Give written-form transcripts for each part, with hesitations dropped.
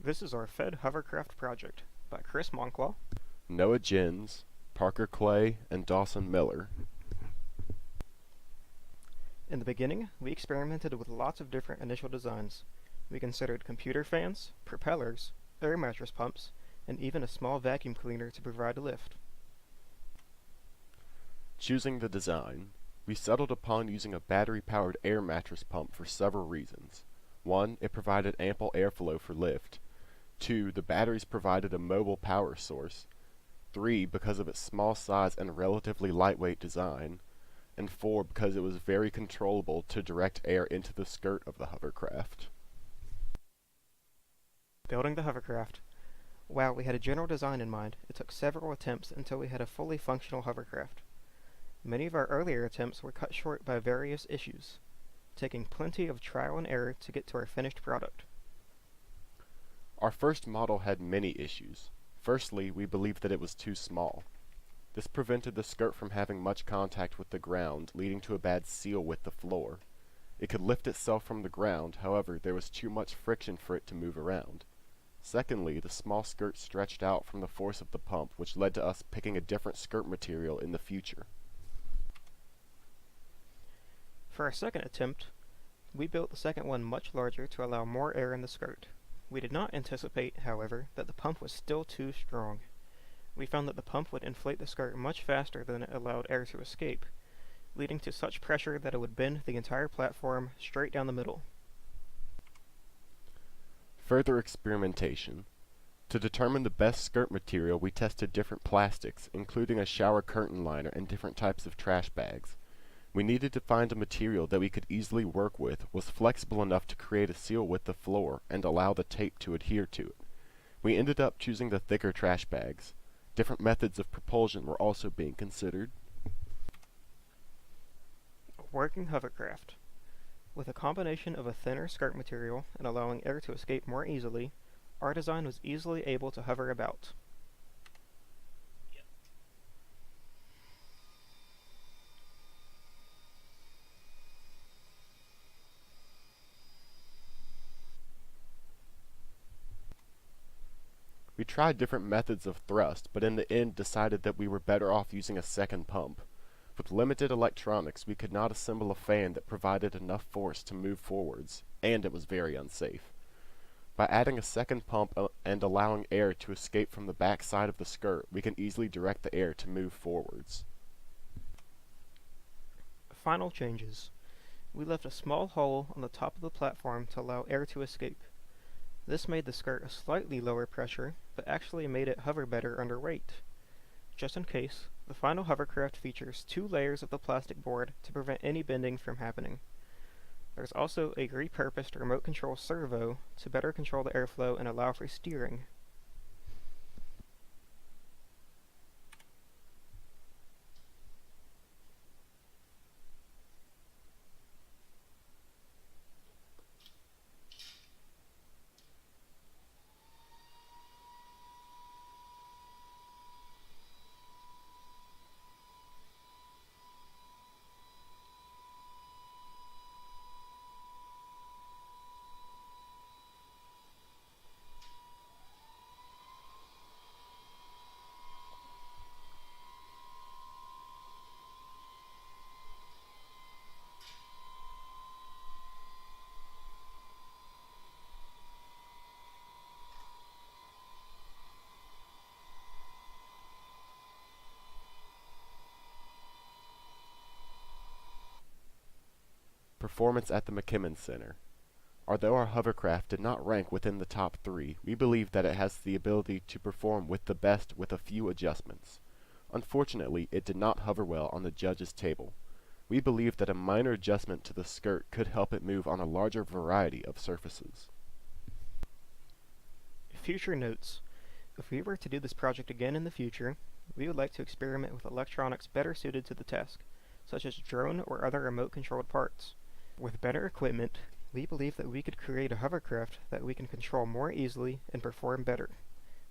This is our FEDD hovercraft project by Chris Moncla. Noah Jens, Parker Clay, and Dawson Miller. In the beginning, we experimented with lots of different initial designs. We considered computer fans, propellers, air mattress pumps, and even a small vacuum cleaner to provide lift. Choosing the design, we settled upon using a battery-powered air mattress pump for several reasons. 1. It provided ample airflow for lift. 2. The batteries provided a mobile power source. 3. Because of its small size and relatively lightweight design. And 4. Because it was very controllable to direct air into the skirt of the hovercraft. Building the hovercraft. While we had a general design in mind, it took several attempts until we had a fully functional hovercraft. Many of our earlier attempts were cut short by various issues, taking plenty of trial and error to get to our finished product. Our first model had many issues. Firstly, we believed that it was too small. This prevented the skirt from having much contact with the ground, leading to a bad seal with the floor. It could lift itself from the ground, however, there was too much friction for it to move around. Secondly, the small skirt stretched out from the force of the pump, which led to us picking a different skirt material in the future. For our second attempt, we built the second one much larger to allow more air in the skirt. We did not anticipate, however, that the pump was still too strong. We found that the pump would inflate the skirt much faster than it allowed air to escape, leading to such pressure that it would bend the entire platform straight down the middle. Further experimentation. To determine the best skirt material, we tested different plastics, including a shower curtain liner and different types of trash bags. We needed to find a material that we could easily work with, was flexible enough to create a seal with the floor, and allow the tape to adhere to it. We ended up choosing the thicker trash bags. Different methods of propulsion were also being considered. A working hovercraft. With a combination of a thinner skirt material and allowing air to escape more easily, our design was easily able to hover about. We tried different methods of thrust, but in the end decided that we were better off using a second pump. With limited electronics, we could not assemble a fan that provided enough force to move forwards, and it was very unsafe. By adding a second pump and allowing air to escape from the back side of the skirt, we can easily direct the air to move forwards. Final changes. We left a small hole on the top of the platform to allow air to escape. This made the skirt a slightly lower pressure, but actually made it hover better under weight. Just in case, the final hovercraft features 2 layers of the plastic board to prevent any bending from happening. There's also a repurposed remote control servo to better control the airflow and allow for steering. Performance at the McKimmon Center. Although our hovercraft did not rank within the top 3, we believe that it has the ability to perform with the best with a few adjustments. Unfortunately, it did not hover well on the judges' table. We believe that a minor adjustment to the skirt could help it move on a larger variety of surfaces. Future notes. If we were to do this project again in the future, we would like to experiment with electronics better suited to the task, such as drone or other remote-controlled parts. With better equipment, we believe that we could create a hovercraft that we can control more easily and perform better.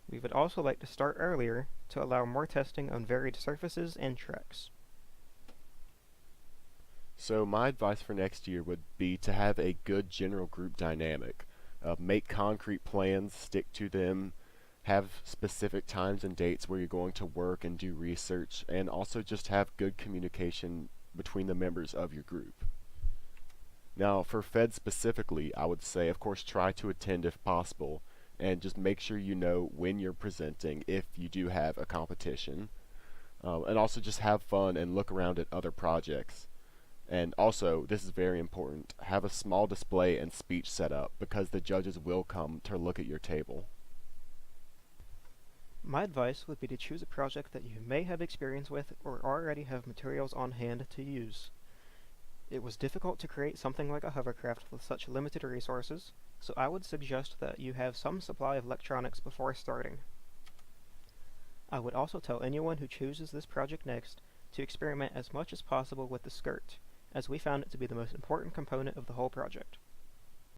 We would also like to start earlier to allow more testing on varied surfaces and tracks. So my advice for next year would be to have a good general group dynamic. Make concrete plans, stick to them, have specific times and dates where you're going to work and do research, and also just have good communication between the members of your group. Now, for FED specifically, I would say, of course, try to attend if possible, and just make sure you know when you're presenting if you do have a competition. And also just have fun and look around at other projects. And also, this is very important, have a small display and speech set up because the judges will come to look at your table. My advice would be to choose a project that you may have experience with or already have materials on hand to use. It was difficult to create something like a hovercraft with such limited resources, so I would suggest that you have some supply of electronics before starting. I would also tell anyone who chooses this project next to experiment as much as possible with the skirt, as we found it to be the most important component of the whole project.